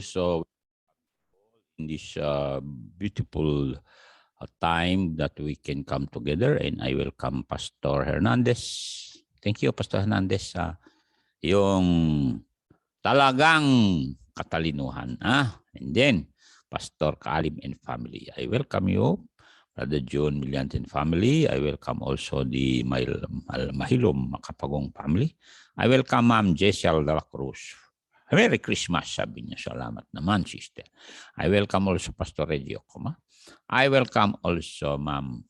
So in this beautiful time that we can come together, and I welcome Pastor Hernandez. Thank you, Pastor Hernandez, sa yung talagang katalinuhan. And then, Pastor Kalim and family. I welcome you, Brother John Milliant and family. I welcome also the Mahilom Makapagong family. I welcome Ma'am Jessiel de la Cruz. Merry Christmas, sabi niya. Salamat naman, sister. I welcome also Pastor Regio Coma. I welcome also Ma'am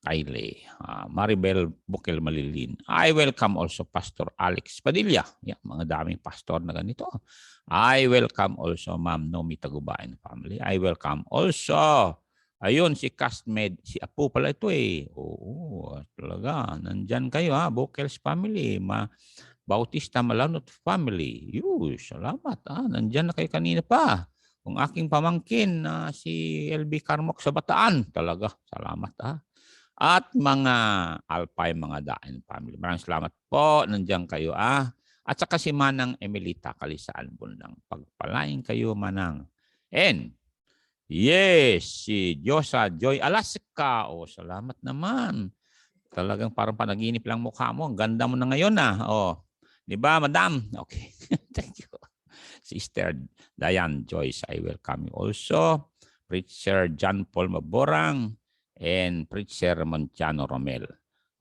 Kylie, Maribel Bukel Malilin. I welcome also Pastor Alex Padilla. Yeah, mga daming pastor na ganito. I welcome also Ma'am Nomi Tagubain family. I welcome also, ayun, si Castmed, si Apo pala ito eh. Oo, talaga. Nandyan kayo Bukels family, Bautista Malanot family. Salamat. Nandyan na kayo kanina pa. Kung aking pamangkin si LB Carmoc sa Bataan. Talaga, salamat At mga Alpay, mga Daen family. Maraming salamat po. Nandiyan kayo At saka si Manang Emilita Kalisaan Bundang. Pagpalain kayo, Manang. And yes, si Josa Joy Alaska. Salamat naman. Talagang parang panaginip lang mukha mo. Ang ganda mo na ngayon Di ba, madam? Okay. Thank you. Sister Diane Joyce, I welcome you also. Preacher John Paul Maborang and Preacher Monciano Romel.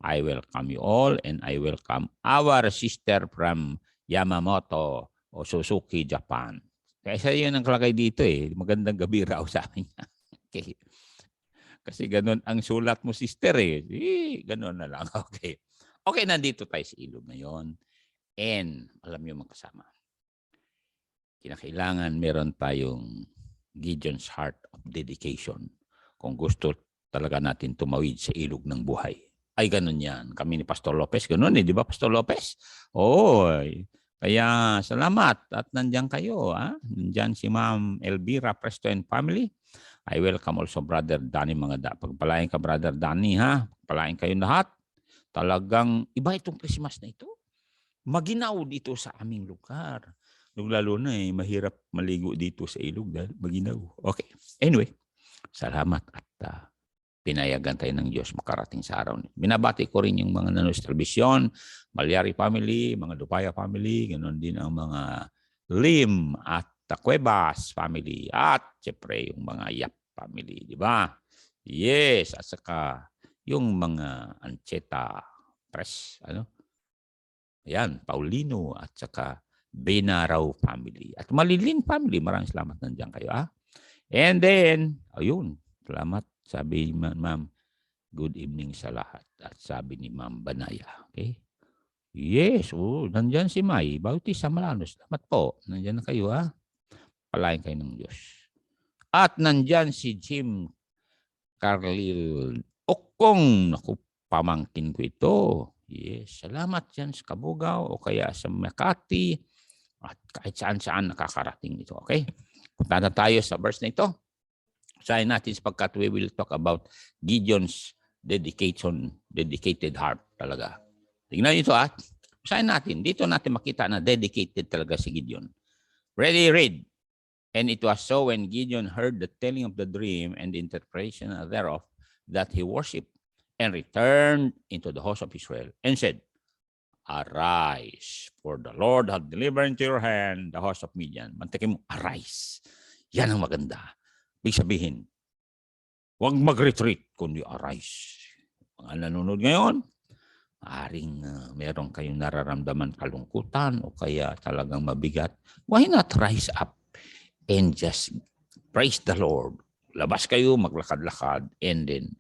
I welcome you all, and I welcome our sister from Yamamoto o Suzuki, Japan. Kaya yun ang kalagay dito Magandang gabi raw sa amin. Okay. Kasi ganun ang sulat mo, sister ganun na lang. Okay. Okay, nandito tayo sa ilog ngayon. And alam niyo mga kasama, kinakailangan meron tayong Gideon's Heart of Dedication. Kung gusto talaga natin tumawid sa ilog ng buhay. Ay, ganun yan. Kami ni Pastor Lopez, ganun di ba Pastor Lopez? Kaya salamat at nandiyan kayo. Nandiyan si Ma'am Elvira Presto and family. I welcome also Brother Danny Pagpalain ka, Brother Danny Pagpalain kayo lahat. Talagang iba itong Christmas na ito. Maginaw dito sa aming lugar. Lalo na mahirap maligo dito sa ilog dahil maginaw. Okay. Anyway, salamat at pinayagan tayo ng Diyos makarating sa araw. Binabati ko rin yung mga nanonood sa telebisyon, Malyari family, mga Dupaya family, ganoon din ang mga Lim at Cuevas family at siyempre yung mga Yap family, di ba? Yes, at saka yung mga Ancheta Press, Ayan, Paulino at saka Benaraw family. At Malilin family, maraming salamat nandiyan kayo. And then, ayun, salamat. Sabi ni Ma'am, good evening sa lahat. At sabi ni Ma'am Banaya. Okay? Yes, nandiyan si May, Bautista Malanos. Salamat po. Nandiyan na kayo Palain kayo ng Diyos. At nandiyan si Jim Carlil Okong. Naku, pamangkin ko ito. Yes, salamat yan sa Kabugao o kaya sa Makati at kahit saan-saan nakakarating ito. Okay? Punta na tayo sa verse na ito. Sayin natin sapagkat we will talk about Gideon's dedicated heart talaga. Tingnan nyo ito Sayin natin. Dito natin makita na dedicated talaga si Gideon. Ready, read. And it was so when Gideon heard the telling of the dream and the interpretation thereof that he worshipped and returned into the host of Israel and said, Arise, for the Lord hath delivered into your hand the host of Midian. Mantakin mo, arise. Yan ang maganda. Ibig sabihin, huwag mag-retreat, kundi arise. Mga nanonood ngayon, maaring meron kayong nararamdaman kalungkutan o kaya talagang mabigat. Why not rise up and just praise the Lord? Labas kayo, maglakad-lakad, and then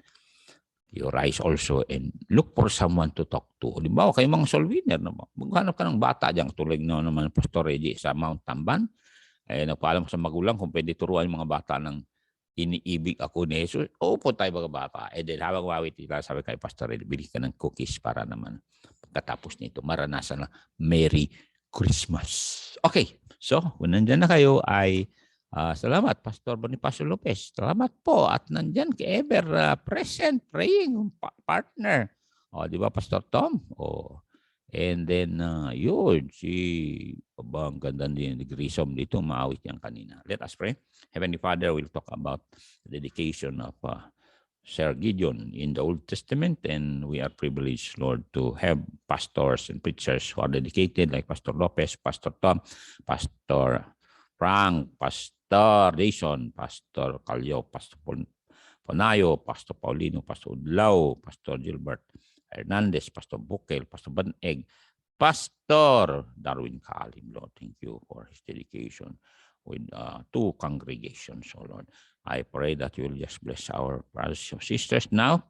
you rise also and look for someone to talk to. Halimbawa, kayo mga soul winner naman. Maghanap ka ng bata dyan, tulad na naman Pastor Reggie sa Mount Tamban. Nagpaalam ko sa magulang kung pwede turuan yung mga bata ng iniibig ako ni Jesus. Opo tayo mga bata. And then habang wawit, sabi kay Pastor Reggie, bili ka ng cookies para naman pagkatapos nito, maranasan na Merry Christmas. Okay, so kung nandyan na kayo ay salamat, Pastor Bonifacio Lopez. Salamat po. At nandyan kay ever present praying partner. Di ba, Pastor Tom? And then, yun, ang ganda din ni Grissom dito, maawit yan kanina. Let us pray. Heavenly Father, we'll talk about the dedication of Sir Gideon in the Old Testament, and we are privileged, Lord, to have pastors and preachers who are dedicated, like Pastor Lopez, Pastor Tom, Pastor Frank, Pastor Jason, Pastor Calio, Pastor Ponayo, Pastor Paulino, Pastor Udlao, Pastor Gilbert Hernandez, Pastor Bukel, Pastor Baneg, Pastor Darwin Kalim, Lord. Thank you for his dedication with 2 congregations, oh Lord. I pray that you will just bless our brothers and sisters now.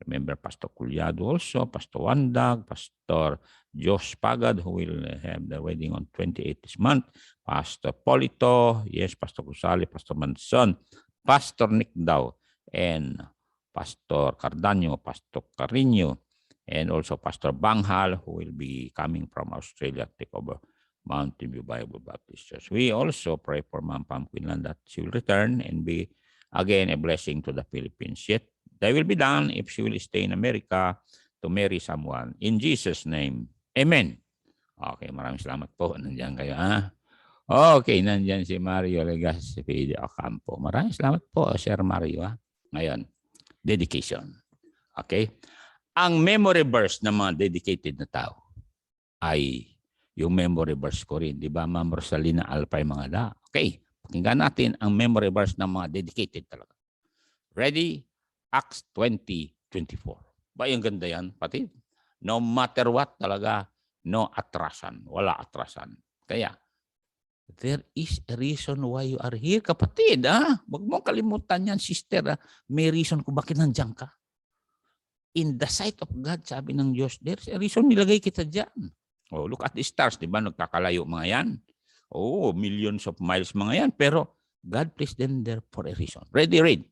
Remember Pastor Culiado also, Pastor Wandag, Pastor Josh Pagad, who will have the wedding on 28th this month, Pastor Polito, yes, Pastor Gusali, Pastor Manson, Pastor Nick Dow, and Pastor Cardanyo, Pastor Carino, and also Pastor Banghal, who will be coming from Australia to take over Mountain View Bible Baptist Church. We also pray for Ma'am Pam Quinlan that she will return and be again a blessing to the Philippines. Yet they will be done if she will stay in America to marry someone. In Jesus' name, amen. Okay, maraming salamat po. Nandiyan kayo. Okay, nandiyan si Mario Legaspi Ocampo. Maraming salamat po, Sir Mario. Ngayon, dedication. Okay? Ang memory verse ng mga dedicated na tao ay yung memory verse ko rin. Di ba, Ma'am Rosalina Alpay mga da? Okay, pakinggan natin ang memory verse ng mga dedicated talaga. Ready? Acts 20:24. Ba, yung ganda yan, pati? No matter what talaga, no atrasan. Wala atrasan. Kaya, there is a reason why you are here, kapatid. Huwag mong kalimutan yan, sister. May reason kung bakit nandiyan ka. In the sight of God, sabi ng Diyos, there's a reason nilagay kita dyan. Oh, look at the stars, di ba? Nagkakalayo mga yan. Oh, millions of miles mga yan. Pero God placed them there for a reason. Ready, read.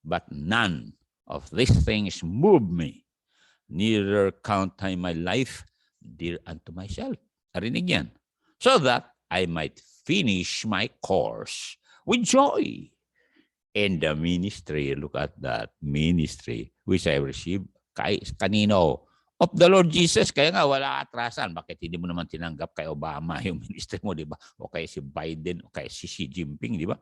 But none of these things move me. Neither count I my life dear unto myself. Narinig yan. So that I might finish my course with joy. And the ministry, look at that ministry which I received kanino? Of the Lord Jesus. Kaya nga wala atrasan. Bakit hindi mo naman tinanggap kay Obama yung ministry mo, di ba? O kay si Biden, o kay si Xi Jinping, di ba?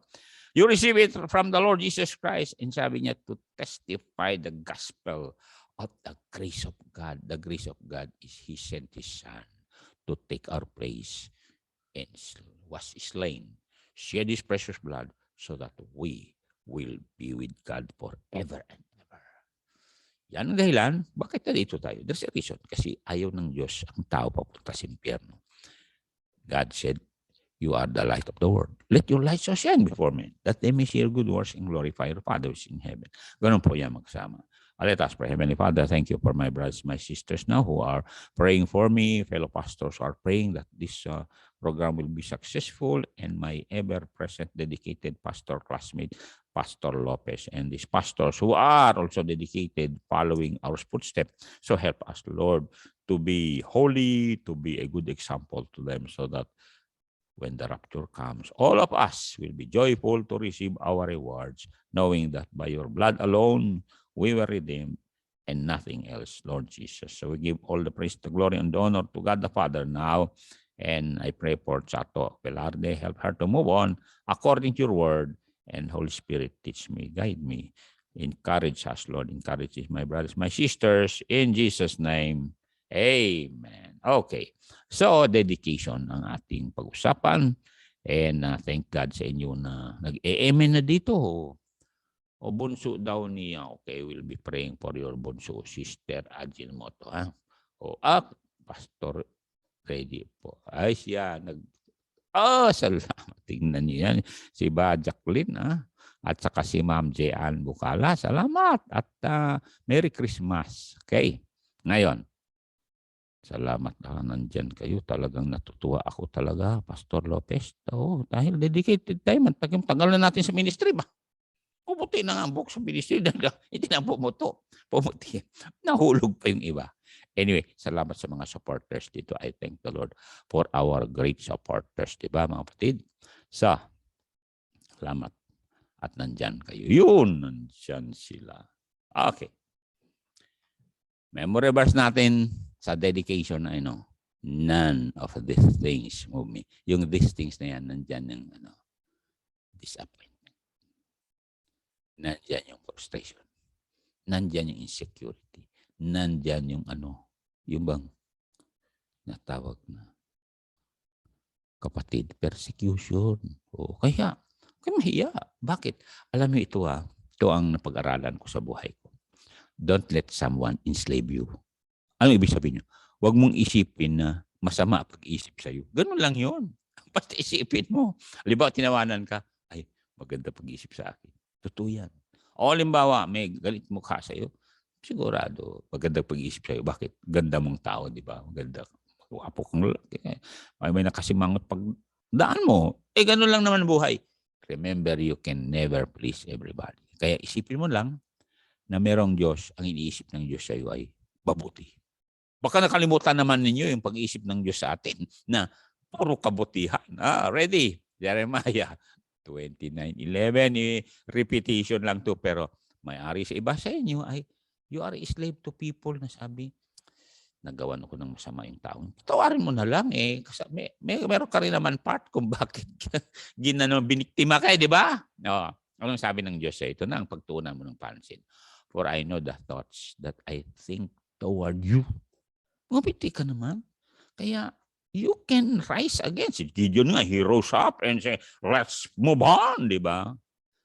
You receive it from the Lord Jesus Christ. And sabi niya, to testify the gospel of the grace of God. The grace of God is He sent His Son to take our place and was slain, shed His precious blood so that we will be with God forever and ever. Yan ang dahilan, bakit nandito tayo? There's a reason. Kasi ayaw ng Diyos ang tao papunta sa impyerno. God said, you are the light of the world. Let your light so shine before men, that they may see your good works and glorify your Father who is in heaven. Ganun po yan magsama. Let us pray. Heavenly Father, thank you for my brothers, my sisters now who are praying for me. Fellow pastors are praying that this program will be successful, and my ever-present dedicated pastor classmate, Pastor Lopez, and these pastors who are also dedicated following our footsteps. So help us, Lord, to be holy, to be a good example to them, so that when the rapture comes, all of us will be joyful to receive our rewards, knowing that by your blood alone, we were redeemed and nothing else, Lord Jesus. So we give all the praise, the glory, and the honor to God the Father now. And I pray for Chato Velarde, help her to move on according to your word. And Holy Spirit, teach me, guide me, encourage us, Lord. Encourage my brothers, my sisters, in Jesus' name. Amen. Okay. So, dedication ang ating pag-usapan. And thank God sa inyo na nag-amen na dito. O bunso daw niya, okay, we'll be praying for your bunso, Sister Ajinomoto. O Pastor, ready po. Ay siya, salamat. Tingnan niyo yan. Si Ba Jacqueline, at saka si Ma'am Jean Bukala. Salamat at Merry Christmas. Okay, ngayon, salamat na nandyan kayo. Talagang natutuwa ako talaga, Pastor Lopez. Dahil dedicated tayo. Tagal na natin sa ministry ba? Pumuti na nga ang buhok sa ministry. Hindi na pumuti. Nahulog pa yung iba. Anyway, salamat sa mga supporters dito. I thank the Lord for our great supporters. Diba mga kapatid? So, salamat. At nandyan kayo. Yun, nandyan sila. Okay. Memory verse natin. sa dedication na none of these things move me. Yung these things na yan, nandyan yung disappointment. Nandyan yung frustration. Nandyan yung insecurity. Nandyan yung yung bang natawag na kapatid, persecution. O kaya mahiya. Bakit? Alam mo ito ito ang napag-aralan ko sa buhay ko. Don't let someone enslave you. Ano ibig sabihin nyo? Huwag mong isipin na masama pag-isip sa'yo. Ganun lang yun. Basta isipin mo. Halimbawa, tinawanan ka, ay, maganda pag-isip sa akin. Totoo yan. O halimbawa, may galit mukha sa'yo, sigurado, maganda pag-isip sa'yo. Bakit? Ganda mong tao, di ba? Maganda. Wapo kang lalaki. May nakasimangot pag daan mo. Ganun lang naman buhay. Remember, you can never please everybody. Kaya isipin mo lang na merong Diyos, ang iniisip ng Diyos sa iyo ay mabuti. Baka nakalimutan naman ninyo yung pag-iisip ng Diyos sa atin na puro kabutihan. Ready? Jeremiah 29:11. Repetition lang to pero may-ari sa iba sa inyo ay you are a slave to people na sabi, nagawan ako ng masama yung taong. Tawarin mo na lang kasi meron ka rin naman part kung bakit biniktima ka di ba? Anong sabi ng Diyos sa ito na ang pagtuunan mo ng pansin? For I know the thoughts that I think toward you. Mabiti ka naman. Kaya you can rise again. Si Gideon nga, he rose up and say, let's move on, di ba?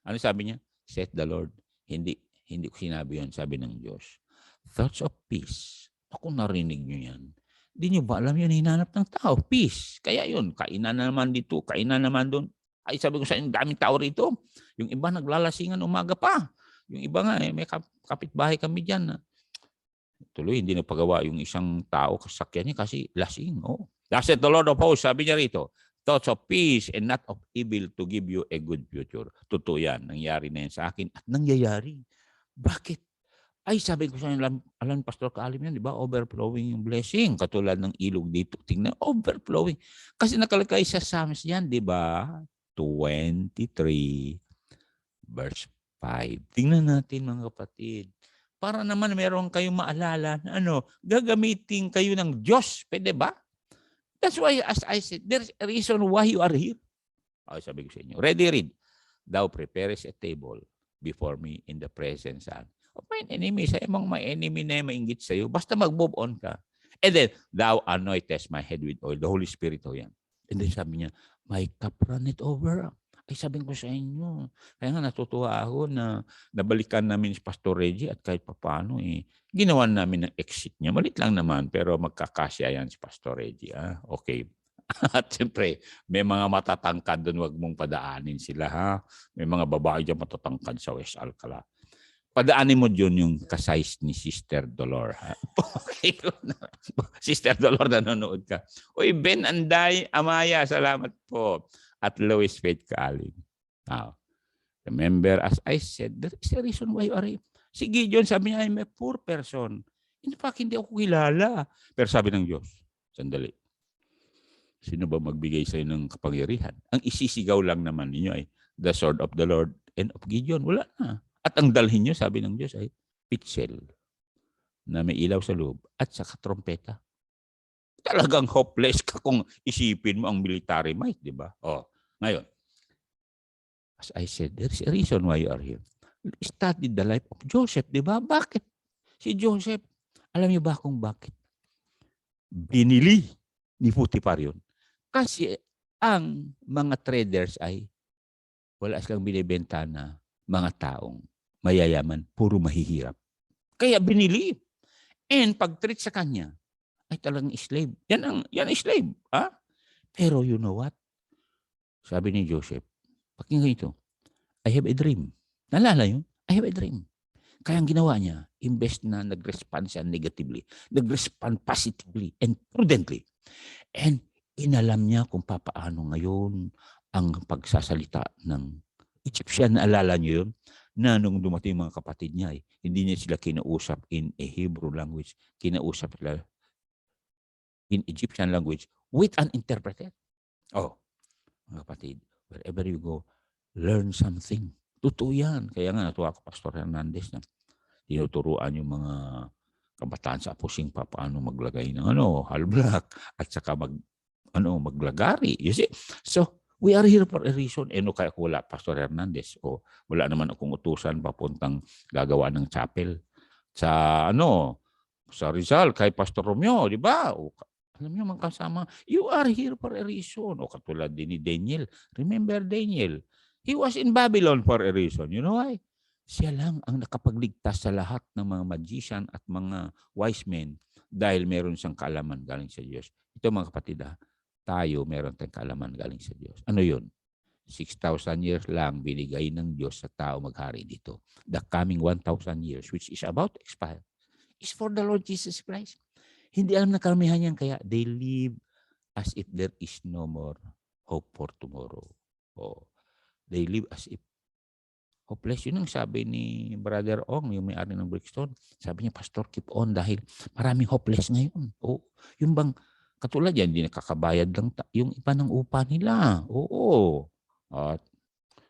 Ano sabi niya? Said the Lord. Hindi ko sinabi yun, sabi ng Diyos. Thoughts of peace. Ako narinig niyo yan. Hindi niyo ba alam yun, hinanap ng tao? Peace. Kaya yun, kainan na naman dito, kainan naman doon. Ay sabi ko sa inyo, daming tao rito. Yung iba naglalasingan umaga pa. Yung iba nga, may kapitbahay kami dyan. Tuloy, hindi napagawa yung isang tao kasakyan niya kasi lasing. That's it, the Lord of hosts, sabi niya rito, thoughts of peace and not of evil to give you a good future. Totoo yan, nangyari na yan sa akin at nangyayari. Bakit? Ay, sabi ko sa inyo, alam Pastor Kaalim yan, di ba? Overflowing yung blessing. Katulad ng ilog dito. Tingnan, overflowing. Kasi nakalagay sa Psalms yan, di ba? 23 verse 5. Tingnan natin mga kapatid. Para naman meron kayong maalala na gagamitin kayo ng Diyos. Pwede ba? That's why, as I said, there's a reason why you are here. Sabi ko sa inyo, ready, read. Thou prepares a table before me in the presence of my enemy. Sa imong may enemy na mainggit sa iyo. Basta mag-move on ka. And then, thou anointest my head with oil. The Holy Spirit yan. And then sabi niya, my cup runneth over. Ay sabi ko sa inyo. Kaya nga natutuwa ako na nabalikan namin si Pastor Reggie at kahit papaano ginawan namin ng exit niya. Malit lang naman pero magkakasya yan si Pastor Reggie. Okay. At siyempre, may mga matatangkad doon, wag mong padaanin sila ha. May mga babae dyan matatangkad sa West Alcala. Padaanin mo dyan yung kasize ni Sister Dolor. Ha? Okay. Sister Dolor, nanonood ka. Uy, Ben Anday, Amaya, salamat po. At Lois Faith Kaalim. Remember, as I said, there is a reason why you are here. Si Gideon, sabi niya, I'm a poor person. In fact, hindi ako kilala. Pero sabi ng Diyos, sandali. Sino ba magbigay sa'yo ng kapangyarihan? Ang isisigaw lang naman ninyo ay the sword of the Lord and of Gideon. Wala na. At ang dalhin nyo, sabi ng Diyos, ay pitzel na may ilaw sa loob at saka trompeta. Talagang hopeless ka kung isipin mo ang military might, di ba? Ngayon, as I said, there's a reason why you are here. Study the life of Joseph, di ba? Bakit? Si Joseph, alam niyo ba kung bakit? Binili ni Potiphar yun. Kasi ang mga traders ay wala silang binibenta na mga taong mayayaman, puro mahihirap. Kaya binili. And pag-treat sa kanya, ay talagang slave. Yan slave. Pero you know what? Sabi ni Joseph, pakinggan ito, I have a dream. Nalala yun? I have a dream. Kaya ang ginawa niya, imbes na nag-respond siya negatively, nag-respond positively and prudently. And inalam niya kung papaano ngayon ang pagsasalita ng Egyptian. Naalala niyo yun? Na nung dumating mga kapatid niya, hindi niya sila kinausap in a Hebrew language. Kinausap sila in Egyptian language with an interpreter. Mga kapatid, wherever you go, learn something. Totoo yan. Kaya nga natuwa ko Pastor Hernandez na tinuturuan yung mga kabataan sa pusing pa paano maglagay ng halblak at saka maglagari. You see? So, we are here for a reason. Kaya wala, Pastor Hernandez. Wala naman akong utusan papuntang gagawa ng chapel sa sa Rizal kay Pastor Romeo, di ba? Alam niyo mga kasama, you are here for a reason. Katulad din ni Daniel. Remember Daniel? He was in Babylon for a reason. You know why? Siya lang ang nakapagligtas sa lahat ng mga magician at mga wise men dahil meron siyang kaalaman galing sa Diyos. Ito mga kapatid, tayo meron tayong kaalaman galing sa Diyos. Ano yun? 6,000 years lang binigay ng Diyos sa tao maghari dito. The coming 1,000 years, which is about to expire, is for the Lord Jesus Christ. Hindi alam na karamihan yan, kaya they live as if there is no more hope for tomorrow. They live as if hopeless. Yun ang sabi ni Brother Ong, yung may-ari ng Brickstone. Sabi niya, Pastor, keep on dahil maraming hopeless ngayon. Yung bang katulad yan, hindi nakakabayad lang yung iba ng upa nila. At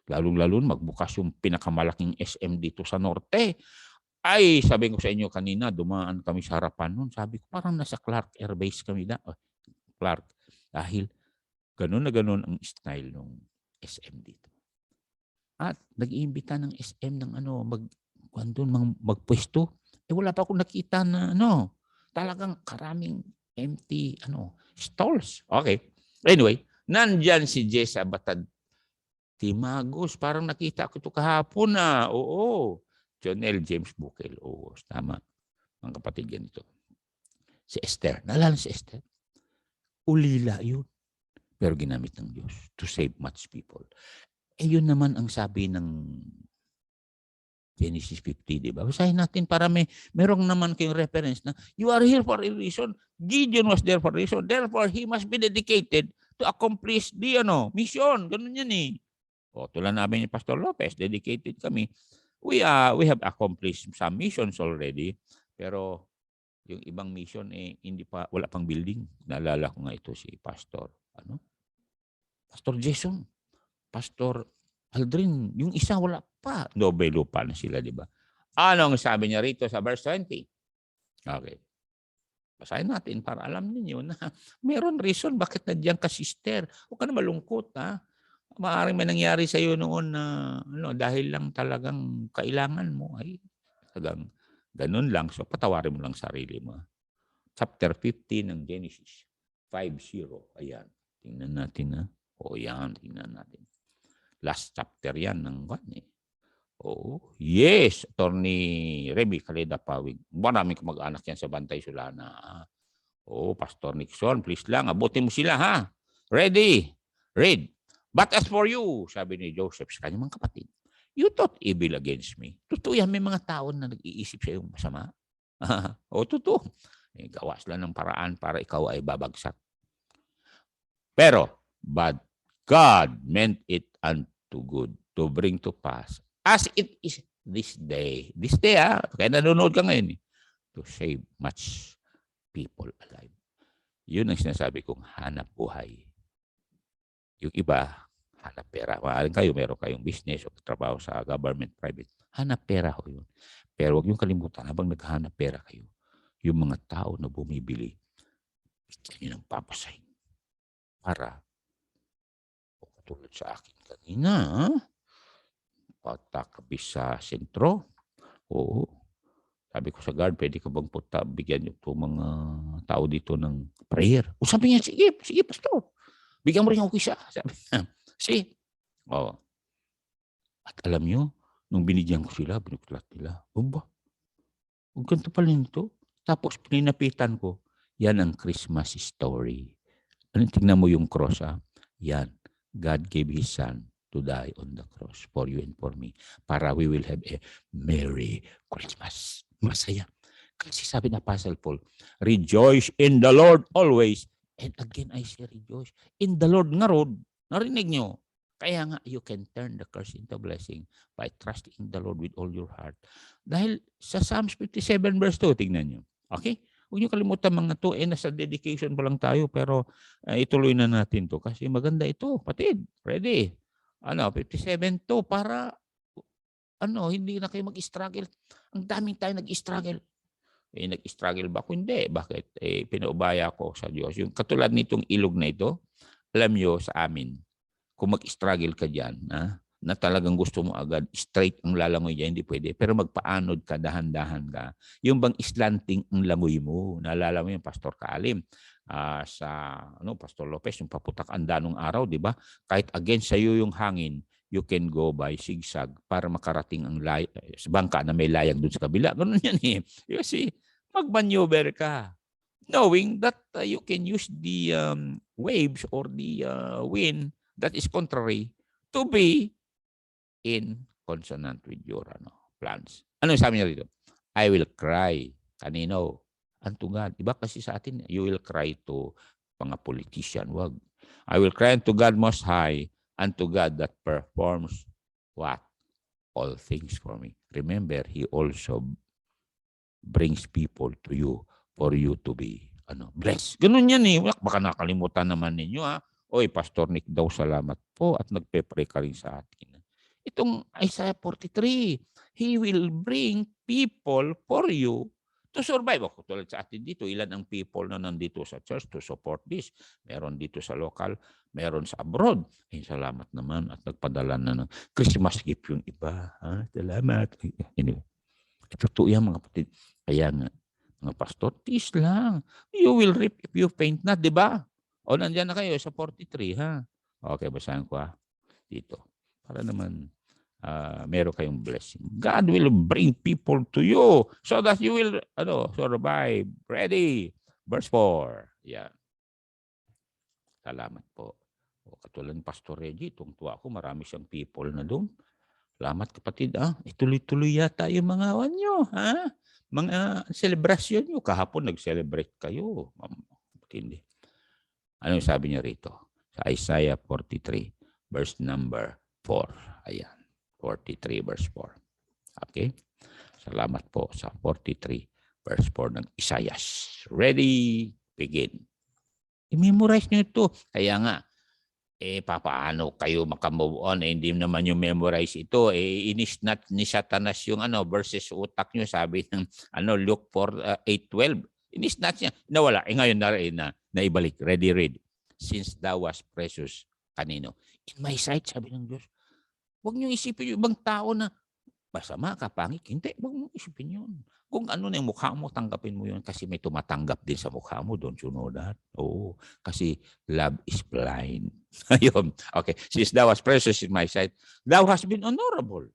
lalong-lalo magbukas yung pinakamalaking SM dito sa Norte. Ay, sabi ko sa inyo kanina, dumaan kami sa harapan nun. Sabi ko, parang nasa Clark Air Base kami na. Clark. Dahil ganun na ganun ang style ng SM dito. At nag-iimbita ng SM ng magpwesto. Wala pa akong nakita na talagang karaming empty stalls. Okay. Anyway, nandyan si Jessa Batad Timagos. Parang nakita ko ito kahapon na. Oo. John L. James Bukel. Oo, tama. Ang kapatid ganito. Si Esther. Naalala si Esther? Ulila yun. Pero ginamit ng Diyos to save much people. Yun naman ang sabi ng Genesis 50, di ba? Basahin natin para merong naman kayong reference na you are here for a reason. Gideon was there for a reason. Therefore, he must be dedicated to accomplish the mission. Ganun yan eh. Tulad namin ni Pastor Lopez, dedicated kami. We have accomplished some missions already, pero yung ibang mission wala pang building. Naalala ko nga ito si Pastor Jason, Pastor Aldrin, yung isa wala pa. Doble lupa na sila, di ba? Ano ang sabi niya rito sa verse 20? Okay. Basahin natin para alam niyo na meron reason bakit nandiyan ka, sister. Huwag ka na malungkot, ha? Maaaring may nangyari sa iyo noon na dahil lang talagang kailangan mo ay talagang ganun lang. So patawarin mo lang sarili mo. Chapter 15 ng Genesis 5:0. Ayan. Tingnan natin, ha. Yan, tingnan natin. Last chapter yan ng yes, Attorney Remy Caleda Pawig. Maraming kamag-anak yan sa Bantay Sulana. Pastor Nixon, please lang, abutin mo sila, ha? Ready? Read. But as for you, sabi ni Joseph sa kanyang mga kapatid, you thought evil against me. Totoo yan, may mga tao na nag-iisip sa iyong masama. Totoo. Gawa sila ng paraan para ikaw ay babagsak. Pero, but God meant it unto good to bring to pass as it is this day. This day, kaya nanonood ka ngayon to save much people alive. Yun ang sinasabi kong hanap buhay. Yung iba, hanap pera. Maaring kayo, meron kayong business o trabaho sa government, private. Hanap pera ho yun. Pero huwag yung kalimutan, habang naghahanap pera kayo, yung mga tao na bumibili, bigyan nyo ng papasahin para tulad sa akin kanina, patakabis sa sentro. Sabi ko sa guard, pwede ka bang bigyan niyo itong mga tao dito ng prayer? Sabi niya, sige, pastor. Bigyan mo rin ako isa. Sabi niya, sige. At alam niyo, nung binigyan ko sila, binuklat nila, huwag ganito pala nito. Tapos pininapitan ko, yan ang Christmas story. Tingnan mo yung cross, yan. God gave His Son to die on the cross for you and for me para we will have a Merry Christmas. Masaya. Kasi sabi na Apostle Paul, rejoice in the Lord always. And again, I say rejoice in the Lord nga rod. Narinig nyo? Kaya nga, you can turn the curse into blessing by trusting in the Lord with all your heart. Dahil sa Psalms 57 verse 2, tignan nyo. Okay? Huwag niyo kalimutan mga to. Nasa dedication pa lang tayo, pero ituloy na natin to. Kasi maganda ito, patid. Ready? 57 to para hindi na kayo mag-struggle. Ang daming tayo nag-struggle. nag-struggle ba ako? Hindi. Bakit? Pinaubaya ko sa Diyos. Yung katulad nitong ilog na ito, alam nyo sa amin, kung mag-struggle ka dyan, na talagang gusto mo agad, straight ang lalangoy dyan, hindi pwede. Pero magpaanod ka, dahan-dahan ka. Yung bang islanting ang langoy mo. Naalala mo yung Pastor Kalim sa Pastor Lopez, yung paputak anda nung araw, di ba? Kahit against sa iyo yung hangin, you can go by zigzag para makarating ang sa bangka na may layag doon sa kabila. Ganun yan eh. Kasi mag-maneuver ka. Knowing that you can use the waves or the wind that is contrary to be in consonant with your plans. Ano sabi niya dito? I will cry. Kanino? Unto God. Diba kasi sa atin, you will cry to mga politician. Wag. I will cry unto God Most High, unto God that performs what? All things for me. Remember, He also brings people to you for you to be blessed. Ganun yan eh. Baka nakalimutan naman ninyo Oy, Pastor Nick daw, salamat po at nagpe-pray ka rin sa atin. Itong Isaiah 43, He will bring people for you to survive. Ako, tulad sa atin dito, ilan ang people na nandito sa church to support this? Meron dito sa local, meron sa abroad. Salamat naman at nagpadala na ng Christmas gift yung iba. Salamat. Anyway, totoo yan mga kapatid. Kaya nga, mga pastor, tiis lang. You will reap if you faint not, di ba? O nandiyan na kayo sa 43, ha? Okay, basahin ko dito. Para naman meron kayong blessing. God will bring people to you so that you will survive. Ready? Verse 4. Yan. Salamat po. Katulad ng Pastor Reggie, tungtuwa ako, marami siyang people na doon. Salamat kapatid. Ituloy-tuloy yata yung mga nyo, mga celebration nyo. Kahapon nag-celebrate kayo. Hindi. Ano sabi niya rito? Sa Isaiah 43, verse number 4. Ayan. 43, verse 4. Okay? Salamat po sa 43, verse 4 ng Isaiah. Ready? Begin. I-memorize nyo ito. Kaya nga, papaano kayo makamove on? Hindi naman yung memorize ito. Inisnat ni Satanas yung verses utak nyo. Sabi ng Luke 8:12. Inisnat niya. Nawala. Ngayon na naibalik. Ready, read. Since thou was precious. Kanino? In my sight, sabi ng Diyos. Huwag niyo isipin yung ibang tao na masama ka, pangit. Hindi. Huwag mo isipin yun. Kung ano na yung mukha mo, tanggapin mo yun kasi may tumatanggap din sa mukha mo. Don't you know that? Oo. Kasi love is blind. Ayun. Okay. Since thou was precious in my sight, thou hast been honorable.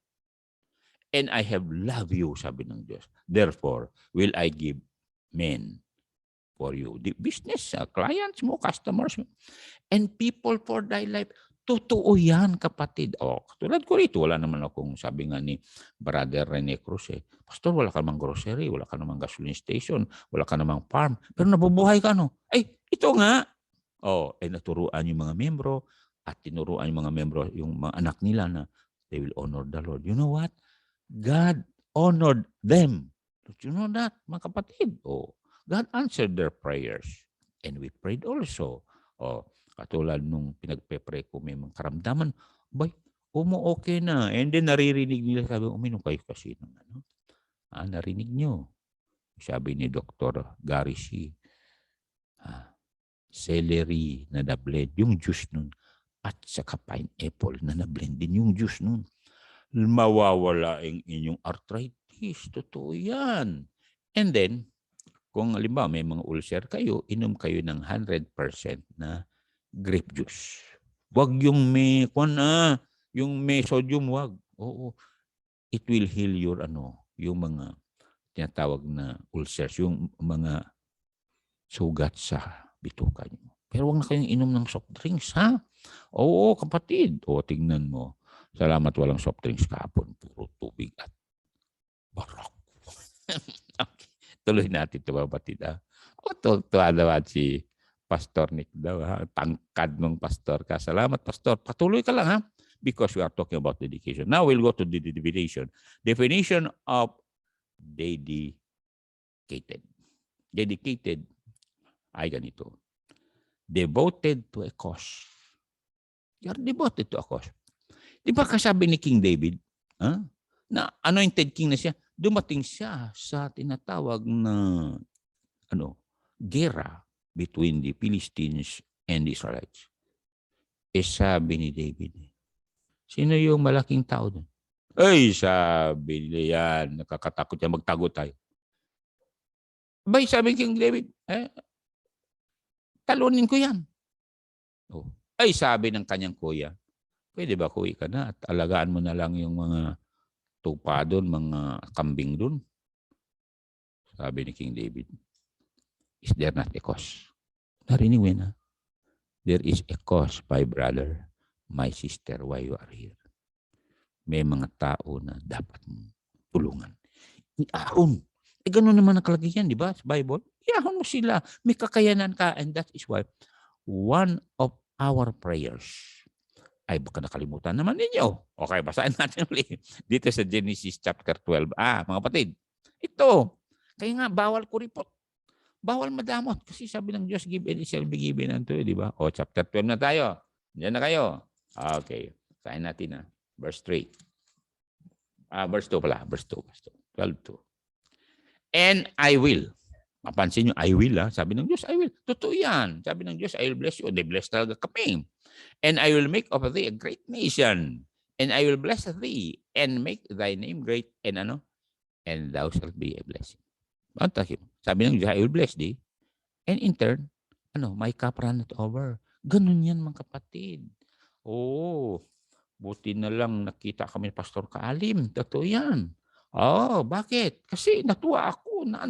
And I have loved you, sabi ng Diyos. Therefore, will I give men for you. The business, clients mo, customers mo, and people for thy life. Totoo yan, kapatid. Tulad ko rito, wala naman akong sabi nga ni Brother Rene Cruz Pastor, wala ka namang grocery, wala ka namang gasoline station, wala ka namang farm, pero nabubuhay ka, ito nga. Naturuan yung mga membro at tinuruan yung mga membro, yung mga anak nila na they will honor the Lord. You know what? God honored them. Don't you know that, mga kapatid? God answered their prayers. And we prayed also. Katulad nung pinagpe-pray ko, may mga karamdaman, okay na. And then naririnig nila, sabi, uminom kayo kasi ng narinig nyo. Sabi ni Dr. Gary C. Celery na na-blend, yung juice nun, at saka pineapple na na-blend din yung juice nun. Mawawala ang inyong arthritis. Totoo yan. And then, kung halimbawa may mga ulcer kayo, inom kayo ng 100% na grape juice. Wag yung may sodium, wag. Oo. It will heal your yung mga tinatawag na ulcers, yung mga sugat sa bituka niyo. Pero wag na kayong inom ng soft drinks, ha? Oo, kapatid. Tingnan mo. Salamat walang soft drinks kahapon. Puro tubig at barok. Okay. Tuloy natin ito, kapatid. Tuwa naman si Pastor Nick daw, tangkad ng pastor ka. Salamat, pastor. Patuloy ka lang, ha? Because we are talking about dedication. Now we'll go to the definition. Definition of dedicated. Dedicated ay ganito. Devoted to a cause. You're devoted to a cause. Di ba kasabi ni King David, na anointed king na siya, dumating siya sa tinatawag na gera between the Philistines and the Israelites. Sabi ni David, sino yung malaking tao doon? Ay, sabi nila yan, nakakatakot yan, magtago tayo. Bay, sabi King David, talunin ko yan. Oh. Ay, sabi ng kanyang kuya, pwede ba kuya ka na at alagaan mo na lang yung mga tupa doon, mga kambing doon? Sabi ni King David, is there not a cause? Narinig mo na. There is a cause, my brother, my sister, why you are here. May mga tao na dapat mong tulungan. Iahon. Gano'n naman ang kalagayan, di ba? Sa Bible, iahon mo sila. May kakayanan ka. And that is why one of our prayers, ay baka nakalimutan naman ninyo. Okay, basahin natin ulit. Dito sa Genesis chapter 12. Mga kapatid, ito. Kaya nga, bawal kuripot. Bawal madamot. Kasi sabi ng Diyos, give and it shall be given unto you, di ba? Chapter 12 na tayo. Diyan na kayo. Okay. Basahin natin na. Verse 3. Verse 2 pala. Verse 2. 12:2. And I will. Mapansin nyo, I will. Sabi ng Diyos, I will. Totoo yan. Sabi ng Diyos, I will bless you. They bless talaga kami. And I will make of thee a great nation. And I will bless thee and make thy name great. And and thou shalt be a blessing. Sabi ng Diyos, I will bless thee. And in turn, my cup runneth over. Ganun yan, mga kapatid. Buti na lang nakita kami ni Pastor Kaalim. Totoo yan. Bakit? Kasi natuwa ako na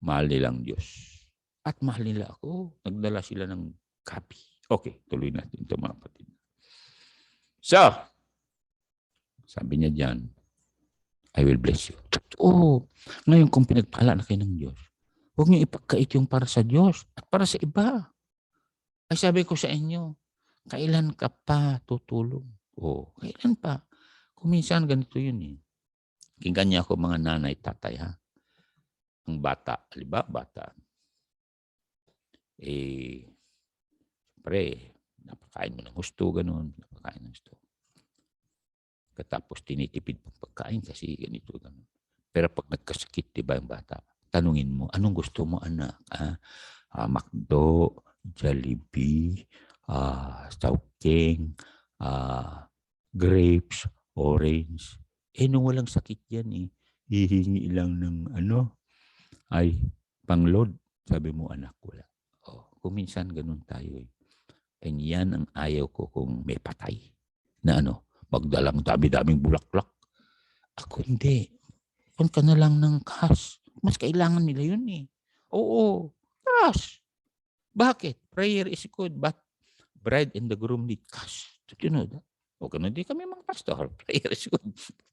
mahal nilang Diyos. At mahal nila ako. Nagdala sila ng copy. Okay, tuloy natin ito, mga kapatid. So, sabi niya diyan, I will bless you. Ngayon kung pinagpala na kayo ng Diyos, huwag niyo ipagkait yung para sa Diyos at para sa iba. Ay sabi ko sa inyo, kailan ka pa tutulong? Kailan pa? Kung minsan ganito yun eh. Kinggan niya ako mga nanay, tatay ha. Ang bata, aliba, bata. Siyempre, napakain mo ng gusto, ganun. Napakain ng gusto. Katapos tinitipid pang pagkain kasi ganito, ganun. Pero pag nagkasakit, diba yung bata, tanungin mo, anong gusto mo anak? McDo, Jollibee, Chowking, grapes, orange. Nung walang sakit yan hihingi lang ng ay panglod. Sabi mo anak, wala. Kung minsan ganun tayo And yan ang ayaw ko kung may patay. Na magdalang dami-daming bulaklak. Ako hindi. Kung ka na lang ng cash. Mas kailangan nila yun Oo, cash. Bakit? Prayer is good, but bride and the groom need cash. Did you know that? Ganun din kami mga pastor. Prayer is good.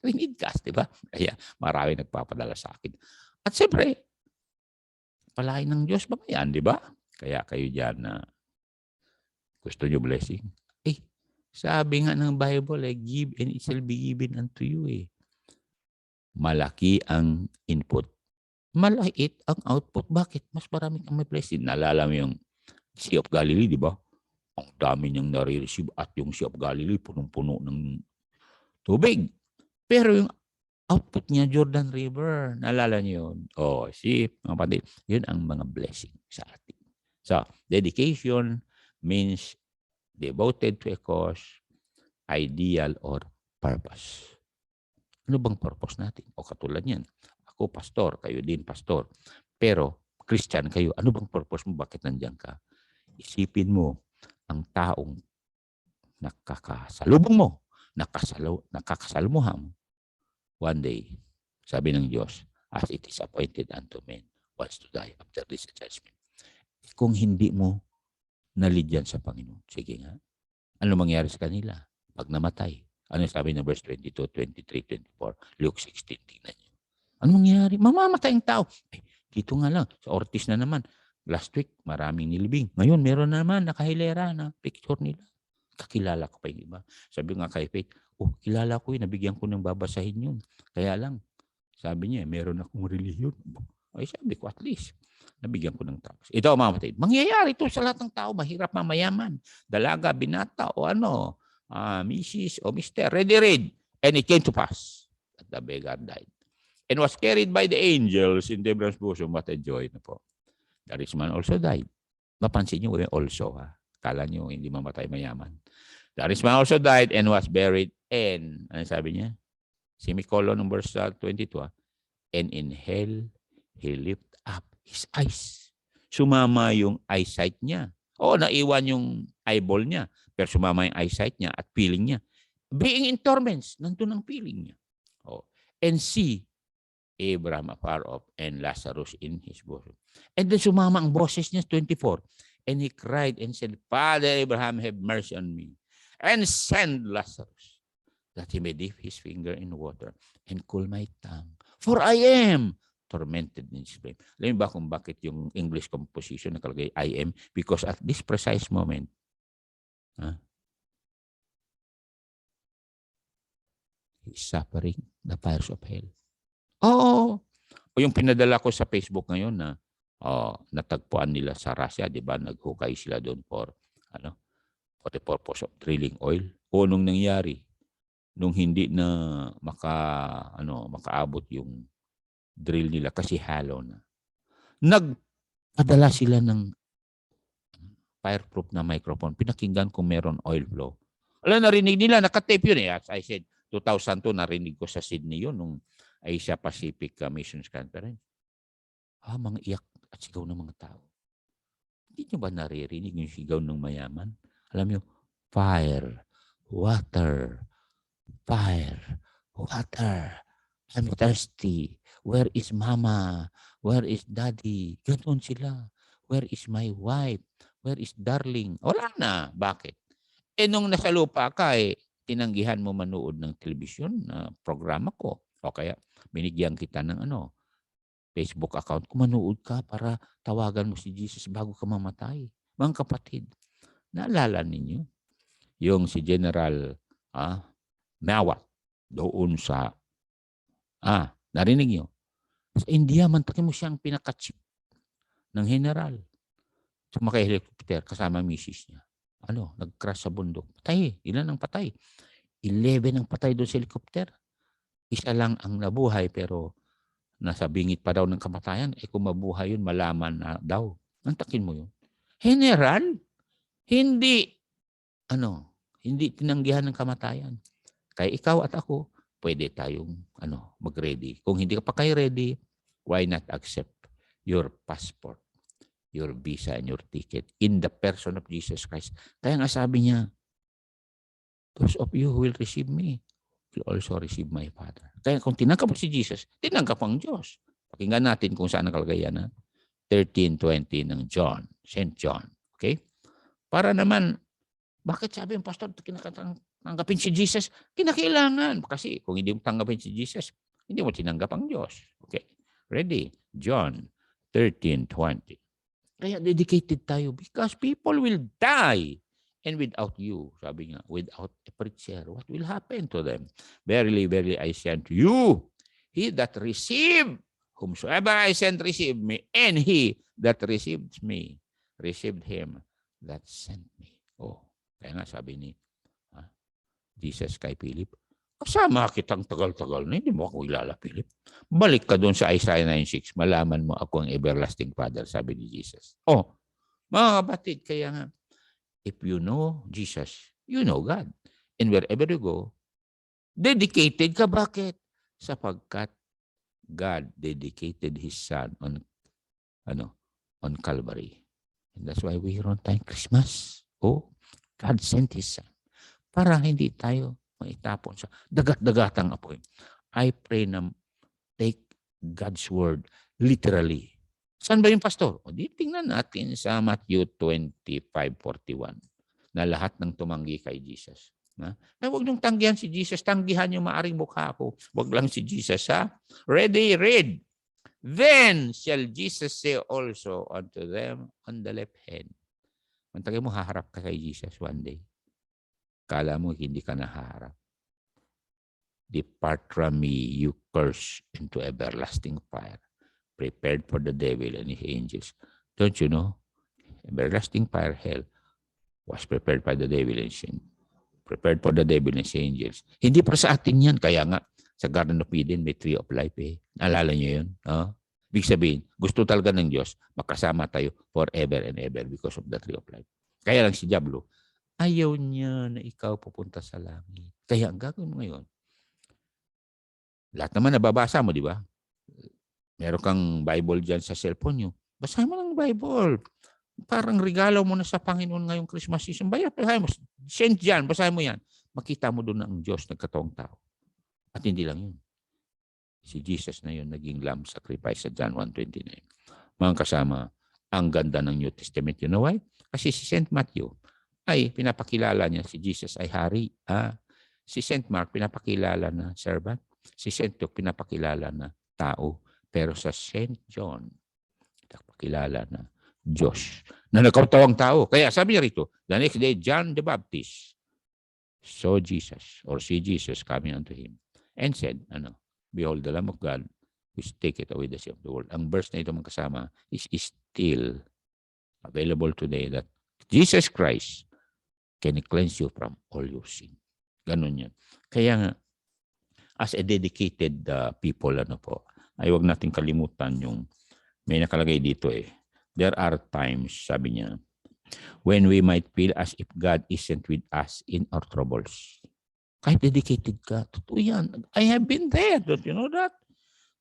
We need cash, di ba? Kaya marami nagpapadala sa akin. At siyempre, palain ng Diyos ba yan, di ba? Kaya kayo dyan na gusto nyo blessing. Sabi nga ng Bible, give and it shall be given unto you. Malaki ang input. Maliit ang output. Bakit? Mas marami kang may blessing. Naalala mo yung Sea of Galilee, di ba? Ang dami niyang nare-receive at yung Sea of Galilee punong-puno ng tubig. Pero yung output niya, Jordan River. Naalala niyo yun? Mga kapatid, yun ang mga blessing sa atin. So, dedication means devoted to a cause, ideal, or purpose. Ano bang purpose natin? Katulad yan. Ako, pastor. Kayo din, pastor. Pero, Christian kayo. Ano bang purpose mo? Bakit nandiyan ka? Isipin mo ang taong nakakasalubong mo, nakakasalmuhan mo. One day, sabi ng Diyos, as it is appointed unto men once to die after this judgment. Kung hindi mo nalidyan sa Panginoon, sige nga, ano mangyari sa kanila pag namatay? Ano sabi ng verse 22, 23, 24, Luke 16, tingnan nyo. Ano mangyari? Mamamatay ang tao. Dito nga lang, sa Ortiz na naman, last week, maraming nilibing. Ngayon, meron na naman, nakahilera na picture nila. Kakilala ko pa yung iba. Sabi nga kay Faith, kilala ko yun, nabigyan ko ng babasahin yun. Kaya lang, sabi niya, meron akong relihiyon. Sabi ko, at least, nabigyan ko ng tapos. Ito, mga kapatid, mangyayari ito sa lahat ng tao, mahirap mamayaman, dalaga, binata, o Mrs. o Mr. Ready. And it came to pass. the beggar died. And was carried by the angels in Abraham's bosom. What a joy na po. The rich man also died. Mapansin nyo, also ha. Kala nyo, hindi mamatay mayaman. The rich man also died and was buried. And, ano sabi niya? Semicolon ng verse 22. And in hell, he lifted up his eyes. Sumama yung eyesight niya. Oo, naiwan yung eyeball niya. Pero sumama yung eyesight niya at feeling niya. Being in torments, nandun ang feeling niya. Oh. And see Abraham afar off and Lazarus in his bosom. And then sumama ang boses niya, 24. And he cried and said, Father Abraham, have mercy on me. And send Lazarus, that he may dip his finger in water and cool my tongue. For I am tormented in this flame. Alam mo ba kung bakit yung English composition nakalagay I am? Because at this precise moment, he's suffering the fires of hell. Oo. O yung pinadala ko sa Facebook ngayon na natagpuan nila sa Russia, di ba? Naghukay sila doon for the purpose of drilling oil. O nung nangyari, nung hindi na makaabot yung drill nila kasi halo na. Nagpadala sila ng fireproof na microphone. Pinakinggan kung meron oil flow. Alam, narinig nila, nakatape yun eh. As I said, 2002, narinig ko sa Sydney yun nung Asia Pacific Missions Conference. Mga iyak at sigaw ng mga tao. Hindi nyo ba naririnig yung sigaw ng mayaman? Alam nyo, fire, water, I'm thirsty. Where is mama? Where is daddy? Ganon sila. Where is my wife? Where is darling? Wala na. Bakit? Nung nasa lupa ka, tinanggihan mo manood ng telebisyon na programa ko. O kaya, binigyan kita ng Facebook account. Kung manood ka para tawagan mo si Jesus bago ka mamatay. Mga kapatid, naalala ninyo yung si General Nawat doon sa narinig nyo? Sa India, mantakin mo siyang pinaka-chief ng general. Sumakay helicopter kasama misis niya. Nag-crash sa bundok. Patay. Ilan ang patay? 11 ang patay doon sa helicopter. Isa lang ang nabuhay pero nasa bingit pa daw ng kamatayan. Kung mabuhay yun, malaman na daw. Mantakin mo yun. General, hindi tinanggihan ng kamatayan. Kaya ikaw at ako, pwede tayong mag-ready. Kung hindi ka pa kayo ready, why not accept your passport, your visa, and your ticket in the person of Jesus Christ? Kaya nga sabi niya, those of you who will receive me will also receive my Father. Kaya kung tinanggap mo si Jesus, tinanggap ang Diyos. Pakinggan natin kung saan nakalagay yan. 13:20 ng John, St. John. Okay? Para naman, bakit sabi yung pastor, tanggapin si Jesus? Kinakailangan. Kasi kung hindi mo tanggapin si Jesus, hindi mo tinanggap ang Diyos. Okay. Ready? John 13:20. Kaya dedicated tayo because people will die. And without you, sabi nga, without a preacher, what will happen to them? Verily, verily, I say unto you, he that received, whomsoever I sent received me, and he that received me, received him that sent me. Kaya nga sabi ni Jesus kay Philip, kasama kitang tagal-tagal na, hindi mo ako ilala, Philip. Balik ka doon sa Isaiah 9:6, malaman mo ako ang everlasting Father, sabi ni Jesus. Mga kapatid, kaya nga, if you know Jesus, you know God. And wherever you go, dedicated ka. Bakit? Sapagkat God dedicated His Son on Calvary. And that's why we on time Christmas. God sent His Son. Para hindi tayo maitapon sa dagat-dagatang apoy. I pray na take God's word literally. Saan ba yung pastor? Tingnan natin sa Matthew 25:41 na lahat ng tumanggi kay Jesus. Huwag niyong tanggihan si Jesus. Tanggihan yung maaring mukha ko. Huwag lang si Jesus. Ready, read. Then shall Jesus say also unto them on the left hand. Mantagay mo, haharap ka kay Jesus one day. Kala mo hindi ka nahaharap. Depart from me, you curse, into everlasting fire, prepared for the devil and his angels. Don't you know? Everlasting fire, hell, was prepared by the devil and sin. Prepared for the devil and his angels. Hindi para sa atin yan. Kaya nga, Sa Garden of Eden, may tree of life eh. Naalala niyo yun? Ibig sabihin, gusto talaga ng Diyos, makasama tayo forever and ever because of the tree of life. Kaya lang si Diablo, ayaw niya na ikaw pupunta sa langit. Kaya ang gagawin mo ngayon, lahat naman nababasa mo, di ba? Meron kang Bible dyan sa cellphone nyo. Basahin mo ng Bible. Parang regalo mo na sa Panginoon ngayong Christmas season. Basahin mo. Send dyan. Basahin mo yan. Makita mo doon ang Diyos nagkataong tao. At hindi lang yun. Si Jesus na yun naging lamb sacrifice sa John 1:29. Mga kasama, ang ganda ng New Testament. You know why? Kasi si St. Matthew ay pinapakilala niya si Jesus ay hari. Si St. Mark pinapakilala na servant. Si St. Luke pinapakilala na tao. Pero sa St. John, pinapakilala na Diyos na nagkatawang tao. Kaya sabi niya rito, the next day, John the Baptist saw Jesus or see Jesus coming unto him and said, Behold the Lamb of God which taketh away the sin of the world. Ang verse na ito mga kasama is still available today that Jesus Christ can cleanse you from all your sin. Ganun yan. Kaya nga, as a dedicated people, ay wag natin kalimutan yung may nakalagay dito eh. There are times, sabi niya, when we might feel as if God isn't with us in our troubles. Kahit dedicated ka, totoo yan. I have been there. Don't you know that?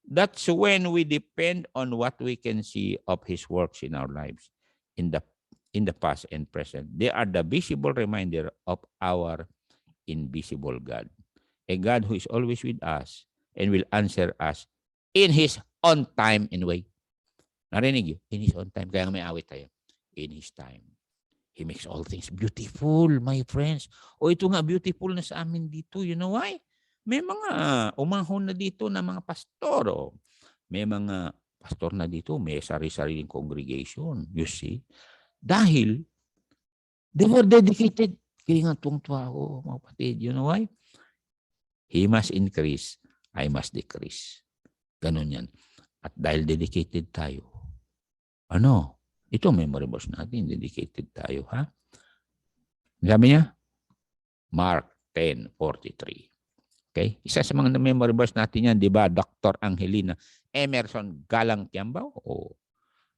That's when we depend on what we can see of His works in our lives, in the past and present. They are the visible reminder of our invisible God. A God who is always with us and will answer us in His own time and way. Narinig yun? In His own time. Kaya may awit tayo. In His time. He makes all things beautiful, my friends. O ito nga, beautiful na sa amin dito. You know why? May mga umahon na dito na mga pastor. May mga pastor na dito. May sari-sariling congregation. You see? Dahil they were dedicated. Kaya nga tuwang-tuwa ako, mga kapatid. You know why? He must increase, I must decrease. Ganun yan. At dahil dedicated tayo, ito memory verse natin, dedicated tayo, ha? Sabi niya, Mark 10:43. Okay? Isa sa mga memory verse natin yan, di ba, Dr. Angelina Emerson Galang Kiambao?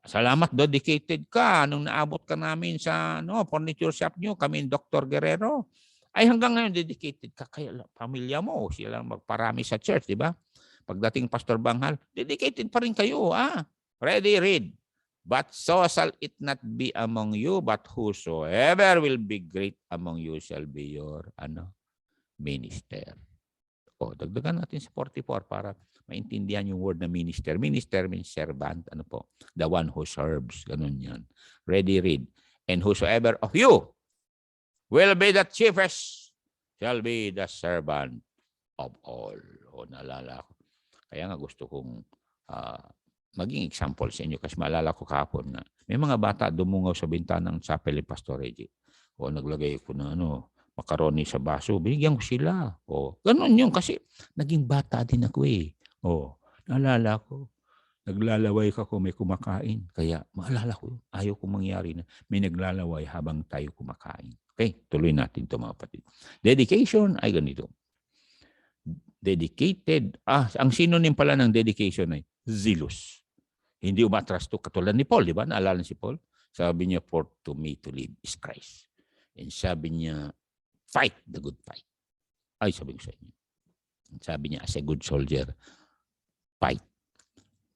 Salamat, dedicated ka nung naabot ka namin sa furniture shop nyo, kami Dr. Guerrero. Ay hanggang ngayon dedicated ka. Kaya pamilya mo, sila magparami sa church, di ba? Pagdating Pastor Banghal, dedicated pa rin kayo. Ready, read. But so shall it not be among you, but whosoever will be great among you shall be your minister. Dagdagan natin sa 44 para maintindihan yung word na minister. Minister means servant. The one who serves. Ganun yan. Ready, read. And whosoever of you will be the chiefest shall be the servant of all. Naalala ko. Kaya nga gusto kong maging example sa inyo kasi maalala ko kahapon na may mga bata dumungaw sa bintana ng chapel ni Pastor Reggie. Naglagay ko na macaroni sa baso, binigyan ko sila. Ganun yun kasi naging bata din ako eh. Naalala ko. Naglalaway ka kung may kumakain. Kaya maalala ko, ayaw ko mangyari na may naglalaway habang tayo kumakain. Okay, tuloy natin ito mga kapatid. Dedication ay ganito. Dedicated. Ang synonym pala ng dedication ay zealous. Hindi umatras to katulad ni Paul, di ba? Naalala si Paul? Sabi niya, for to me to live is Christ. And sabi niya, fight the good fight. Ay, sabi ko sa inyo. Sabi niya, as a good soldier, fight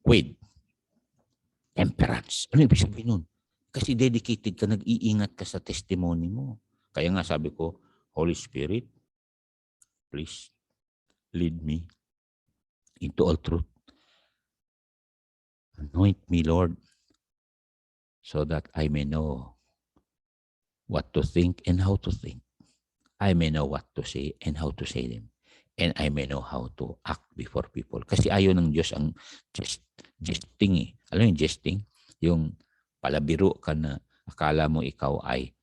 with temperance. Ano ibig sabihin nun? Kasi dedicated ka, nag-iingat ka sa testimony mo. Kaya nga sabi ko, Holy Spirit, please lead me into all truth. Anoint me, Lord, so that I may know what to think and how to think. I may know what to say and how to say them. And I may know how to act before people. Kasi ayaw ng Diyos ang jesting eh. Alam yung jesting? Yung palabiro ka na akala mo ikaw ay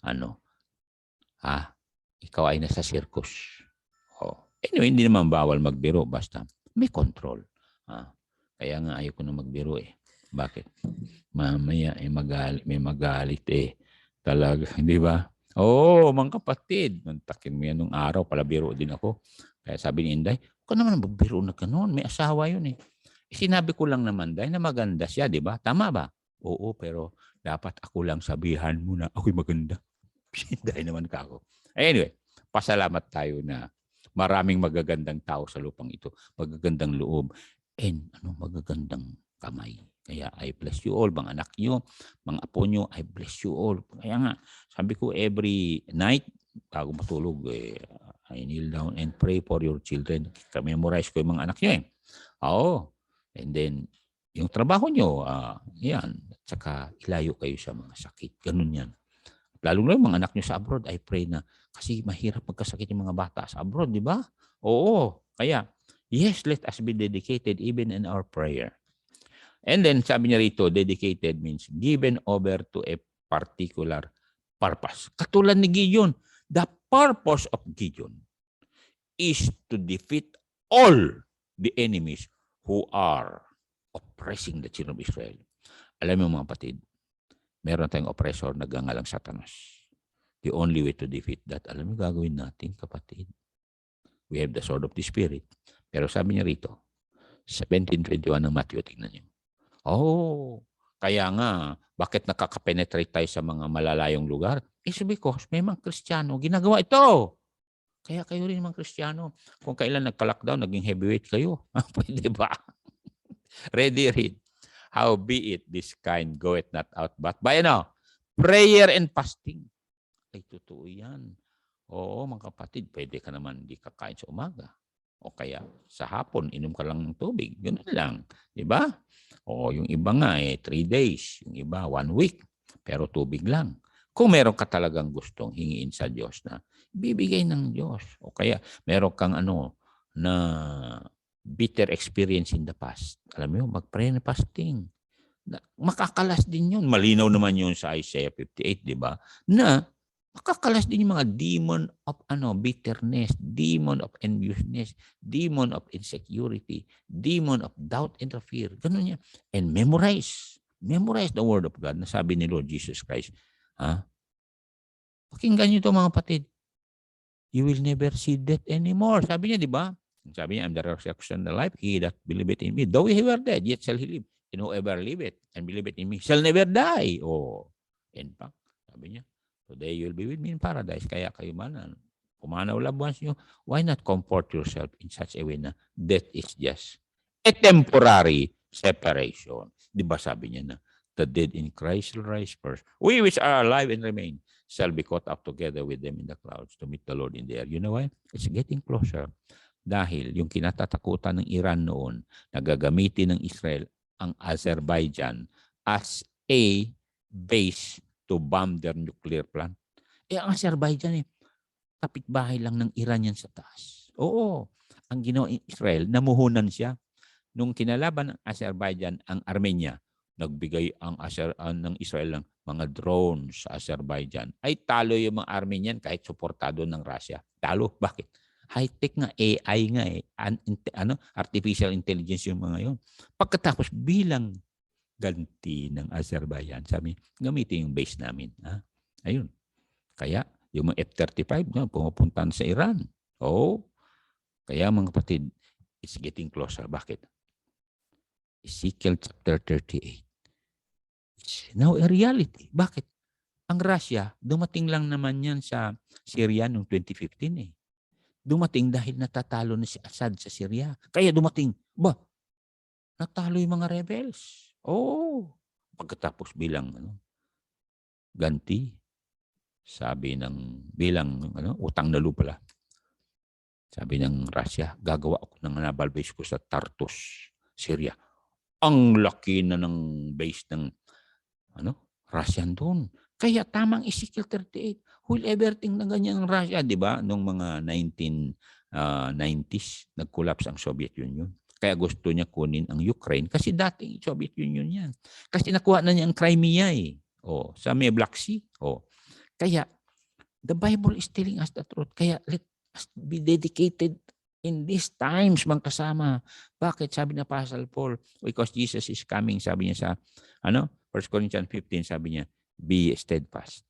ikaw ay nasa circus. Anyway, hindi naman bawal magbiro basta may control. Kaya nga ayaw ko na magbiro eh. Bakit? Mamaya may magalit eh. Talaga, hindi ba? Oo, mga kapatid. Mantakin mo yan nung araw, palabiro din ako. Kaya sabi ni Inday, huwag ka naman magbiro na gano'n. May asawa yun eh. Sinabi ko lang naman, Day, na maganda siya, di ba? Tama ba? Oo, pero dapat ako lang sabihan mo na ako'y maganda. Inday naman ka ako. Anyway, pasalamat tayo na maraming magagandang tao sa lupang ito. Magagandang loob. And magagandang kamay. Kaya I bless you all, mga anak nyo, mga apo nyo, I bless you all. Kaya nga, sabi ko every night, bago matulog, I kneel down and pray for your children. Memorize ko yung mga anak nyo eh. Oo. And then, yung trabaho nyo, yan. At saka, ilayo kayo sa mga sakit. Ganun yan. Lalo na yung mga anak nyo sa abroad, I pray na, kasi mahirap magkasakit yung mga bata sa abroad, di ba? Oo. Kaya, yes, let us be dedicated even in our prayer. And then, sabi niya rito, dedicated means given over to a particular purpose. Katulad ni Gideon, the purpose of Gideon is to defeat all the enemies who are oppressing the children of Israel. Alam mo mga kapatid, meron tayong oppressor na gangalang Satanas. The only way to defeat that, alam mo gagawin natin kapatid? We have the sword of the Spirit. Pero sabi niya rito, 17:21 ng Matthew, tingnan niyo. Oh, kaya nga, bakit nakaka-penetrate tayo sa mga malalayong lugar? It's because may mga Kristiyano ginagawa ito. Kaya kayo rin mga Kristiyano. Kung kailan nagka-lockdown, naging heavyweight kayo. Pwede ba? Ready, read. How be it this kind goeth not out but by prayer and fasting. Ay, totoo yan. Oo, mga kapatid, pwede ka naman hindi kakain sa umaga. O kaya sa hapon, inom ka lang ng tubig. Ganun lang. Diba? O yung iba nga 3 days. Yung iba 1 week. Pero tubig lang. Kung meron ka talagang gustong hingiin sa Diyos na bibigay ng Diyos. O kaya meron kang na bitter experience in the past. Alam mo, mag-pray na fasting. Makakalas din yun. Malinaw naman yun sa Isaiah 58, di ba? Na makakalas din yung mga demon of bitterness, demon of enviousness, demon of insecurity, demon of doubt and fear. Ganun yan. And memorize. Memorize the word of God na sabi ni Lord Jesus Christ. Pakinggan nyo ito mga kapatid. You will never see death anymore. Sabi niya, di ba? Sabi niya, I'm the resurrection and the life. He that believeth in me, though he were dead, yet shall he live. And whoever liveth and believeth in me shall never die. In fact, sabi niya, today you'll be with me in paradise. Kaya kayo man, pumanaw loved ones nyo, why not comfort yourself in such a way na death is just a temporary separation. Di ba sabi niya na, the dead in Christ shall rise first. We which are alive and remain shall be caught up together with them in the clouds to meet the Lord in the air. You know why? It's getting closer. Dahil yung kinatatakutan ng Iran noon, nagagamitin ng Israel ang Azerbaijan as a base to bomb their nuclear plant. Ang Azerbaijan kapitbahay lang ng Iran yan sa taas. Oo, ang ginawa ng Israel, namuhunan siya. Nung kinalaban ng Azerbaijan ang Armenia, nagbigay ng Israel ng mga drones sa Azerbaijan. Ay talo yung mga Armenian kahit suportado ng Russia. Talo. Bakit? High-tech nga, AI nga artificial intelligence yung mga yun. Pagkatapos bilang ganti ng Azerbaijan, sabi, gamitin yung base namin. Ayun. Kaya yung mga F-35 pumupunta sa Iran. Kaya mga kapatid, it's getting closer. Bakit? Ezekiel chapter 38. It's now a reality. Bakit? Ang Russia, dumating lang naman yan sa Syria noong 2015 Dumating dahil natatalo na si Assad sa Syria. Kaya dumating. Natalo yung mga rebels. Pagkatapos bilang ganti, sabi ng bilang utang na loob pala. Sabi ng Russia, gagawa ako ng naval base ko sa Tartus, Syria. Ang laki na ng base ng Russian doon. Kaya tamang Ezekiel 38. Will ever think na ganyan ang Russia, di ba? Noong mga 1990s, nag-collapse ang Soviet Union. Kaya gusto niya kunin ang Ukraine kasi dating Soviet Union yan. Kasi nakuha na niya ang Crimea sa may Black Sea. Kaya, the Bible is telling us the truth. Kaya let us be dedicated in these times, mga kasama. Bakit? Sabi na Apostle Paul, because Jesus is coming, sabi niya sa 1 Corinthians 15, sabi niya, be steadfast.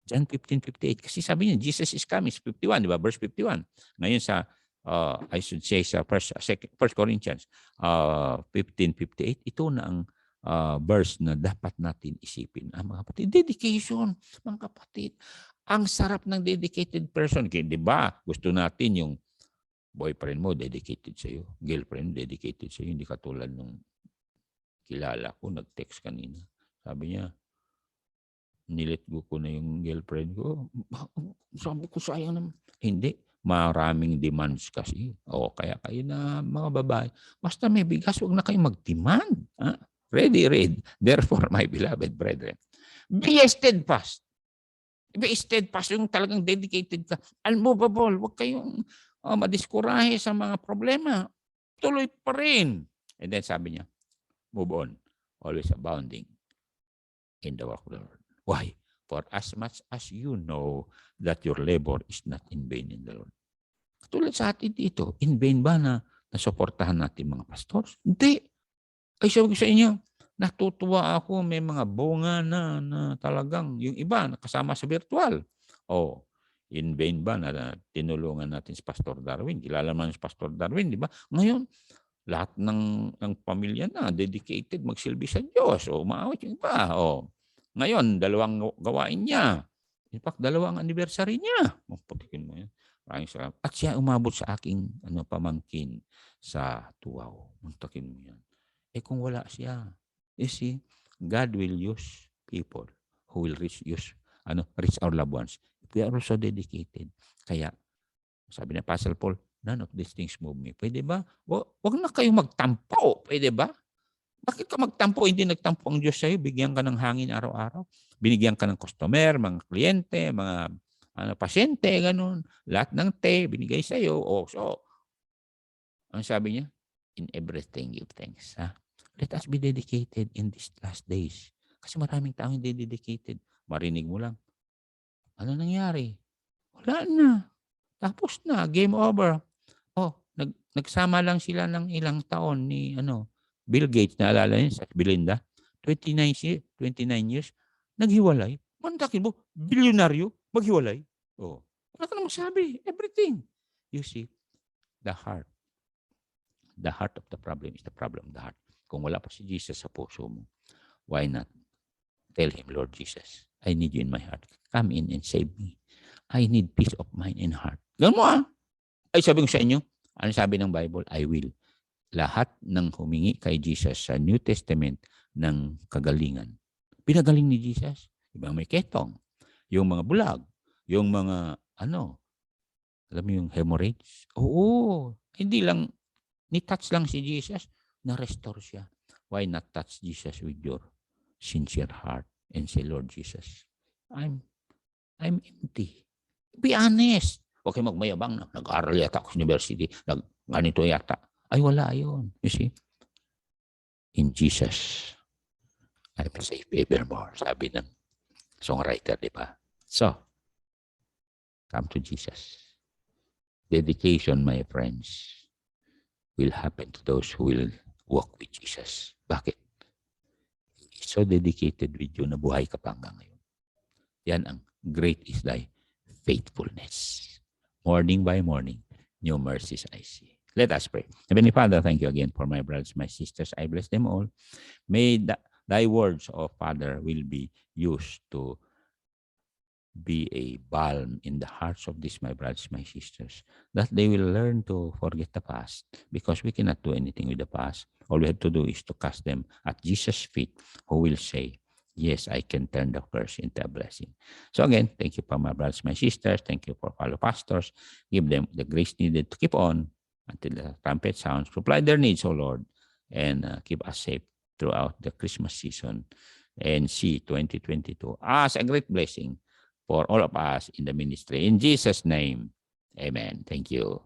John 15:58. Kasi sabi niya, Jesus is coming. 51, di ba? Verse 51. Ngayon sa, I should say sa 1 Corinthians 15:58, ito na ang verse na dapat natin isipin. Mga kapatid, dedication, mga kapatid. Ang sarap ng dedicated person. Di ba? Gusto natin yung boyfriend mo dedicated sa iyo, girlfriend dedicated sa iyo, hindi katulad nung kilala ko, nag-text kanina. Sabi niya, nilet ko na yung girlfriend ko. Sabi ko, sayang naman. Hindi. Maraming demands kasi. O, kaya kayo na mga babae, basta may bigas, huwag na kayo mag-demand. Ha? Ready. Therefore, my beloved brethren, be steadfast. Be steadfast, yung talagang dedicated ka. Unmovable. Huwag kayong madiskurahe sa mga problema. Tuloy pa rin. And then sabi niya, move on. Always abounding in the work of the Lord. Why? For as much as you know that your labor is not in vain in the Lord. Tulad sa atin dito, in vain ba na nasuportahan natin mga pastors? Hindi. Ay sabi ko sa inyo, natutuwa ako, may mga bunga na talagang yung iba nakasama sa virtual. In vain ba na tinulungan natin si Pastor Darwin? Kilala man si Pastor Darwin, di ba? Ngayon, lahat ng pamilya na dedicated magsilbi sa Diyos. Maawit yung iba. Ngayon, 2 gawain niya. In fact, 2 anniversary niya. Putikin mo yan. At siya umabot sa aking pamangkin sa Tuaw. Muntakin mo yan. Kung wala siya, you see, God will use people who will reach our loved ones. We are also dedicated. Kaya, sabi na Apostle Paul, none of these things move me. Pwede ba? Wag na kayong magtampo. Pwede ba? Bakit ka magtampo? Hindi nagtampo ang Diyos sa'yo. Bigyan ka ng hangin araw-araw. Binigyan ka ng customer, mga kliyente, mga pasyente, ganun. Lahat ng binigay sa'yo. So, ang sabi niya, in everything give thanks. Let us be dedicated in these last days. Kasi maraming taong hindi dedicated. Marinig mo lang. Ano nangyari? Wala na. Tapos na. Game over. Nagsama lang sila ng ilang taon ni Bill Gates. Naalala niyo sa Belinda? 29 years. Naghiwalay. Mandakin mo, bilyonaryo, maghiwalay. Wala ka na magsabi. Everything. You see, the heart of the problem is the problem of the heart. Kung wala pa si Jesus sa puso mo, why not tell him, Lord Jesus, I need you in my heart. Come in and save me. I need peace of mind and heart. Ganun mo Ay sabi ko sa inyo, ano sabi ng Bible? I will. Lahat ng humingi kay Jesus sa New Testament ng kagalingan. Pinagaling ni Jesus. Ibang may ketong, yung mga bulag, yung mga alam mo yung hemorrhage? Hindi lang, ni-touch lang si Jesus, na-restore siya. Why not touch Jesus with your sincere heart and say, Lord Jesus, I'm empty. Be honest. Huwag kayo magmayabang na nag-aaral yata ako sa university, ganito yata. Ay, wala yun. You see? In Jesus, I'm safe evermore. Sabi ng songwriter, di ba? So, come to Jesus. Dedication, my friends, will happen to those who will walk with Jesus. Bakit? He's so dedicated with you na buhay ka pa hanggang ngayon. Yan ang great is thy faithfulness. Morning by morning, new mercies I see. Let us pray. Heavenly Father, thank you again for my brothers, my sisters. I bless them all. May thy words, O Father, will be used to be a balm in the hearts of these, my brothers, my sisters, that they will learn to forget the past, because we cannot do anything with the past. All we have to do is to cast them at Jesus' feet, who will say, yes, I can turn the curse into a blessing. So again, thank you for my brothers, my sisters. Thank you for fellow pastors. Give them the grace needed to keep on until the trumpet sounds. Supply their needs, O Lord, and keep us safe throughout the Christmas season, and see 2022 as a great blessing for all of us in the ministry. In Jesus' name, amen. Thank you.